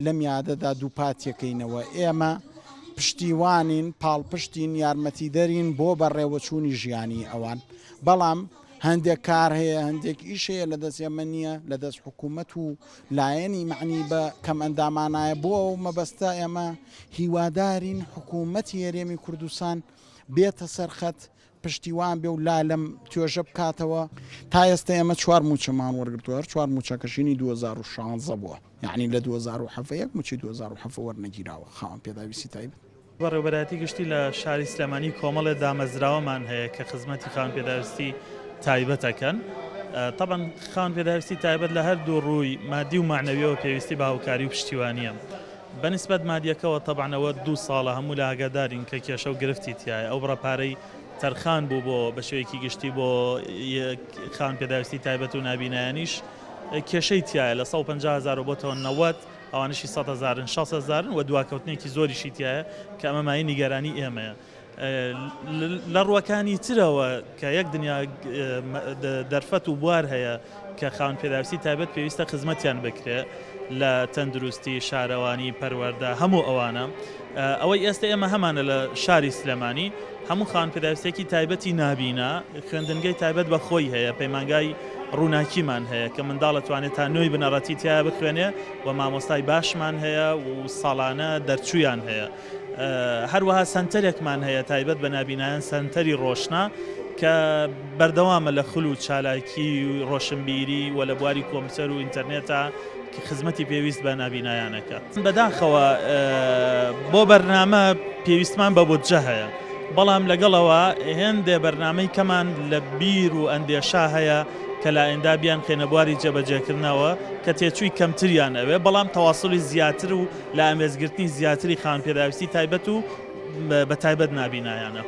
لەم یادەدا دووپاتیەکەینەوە ئێمە پشتیوانین پاڵپشتین یارمەتیدەرین بۆ بەڕێوەچوونی ژیانی ئەوان بەڵام هەندێک کار هەیە هەندێک ئیش هەیە لە دەست ئێمە نییە لە دەست حکوومەت و لایەنی معنی بە کەم ئەندامانایە بۆ ئەو مەبەستە ئێمە هیوادارین حکوومەتی هەرێمی کوردستان بێتە سەرخەت پشتیوان بێ و لا لەم توێژە بکاتەوە تا ئێستا ئێمە 4 موچەمان وەرگرتووە 4 موچەکەشینی 2016 بووە یعنی لە 2007 یەک موچی 2007 وەرنەگیراوە خاوەن پێداویستی تایبەت بەڕێوەبەراتی گشتی لە شاری سلێمانی کۆمەڵێ دامەزراوەمان هەیە کە خزمەتی خاوەن پێداویستی تایبەتەکەن طبعا خاوەن پێداویستی تایبەت لە هەردوو ڕووی مادی و معنەویەوە پێویستی بە هاوکاری و پشتیوانیە بەنسبەت مادیەکەوە طبعا ئەوە 2 ساڵە هەموو لە ئاگادارین کە کێشە و گرفتی تایە ئەو بڕەپارەی تەرخان بوو بۆ بە شێوەیەکی گشتی بۆ خاوەن پێداویستی تایبەت و نابینایانیش کێشەی تایە لە 150,000 بۆتەوە 90 ئەوانشی 100,000 600,000 و دواکەوتنێکی زۆریشی تایە کە ئەمە مای نیگەرانی ئێمەیە لە ڕووەکانی ترەوە کە یەک دنیا دەرفەت و بوار هەیە کە خاوەن پێداویستی تایبەت پێویستە خزمەتیان بکرێت لە تەندروستی شارەوانی پەروەردە هەموو ئەوانە ئەوەی ئێستا ئێمە هەمانە لە شاری سلێمانی هەموو خاوەن پێداویستێکی تایبەتی نابینە خوێندنگەی تایبەت بە خۆی هەیە پەیمانگای ڕووناکیمان هەیە کە منداڵ دەتوانێت تا نوێی بنەڕەتی تایە بخوێنێ و مامۆستای باشمان هەیە و ساڵانە دەرچوویان هەیە هەروەها سەنتەرێکمان هەیە تایبەت بە نابینایان سەنتەری ڕۆشنە کە بەردەوامە لە خول و چالاکی و ڕۆشنبیری و لە بواری کۆمپیوتەر و ئینتەرنێتە کە خزمەتی پێویست بە نابینایانەکە بەداخەوە بۆ بەرنامە پێویستمان بە بودجە هەیە بەڵام لەگەڵەوە هێندێ بەرنامەی کەمان لە بیر و ئەندێشا هەیە کە لە ئایندا بیان خێنە بواری جێبەجێکردنەوە کە تێچووی کەمتریان ئەوێ بەڵام تەواصلی زیاتر و لە ئامێزگرتنی زیاتری خاوەن پێداویستی تایبەت و بە تایبەت نابینایانە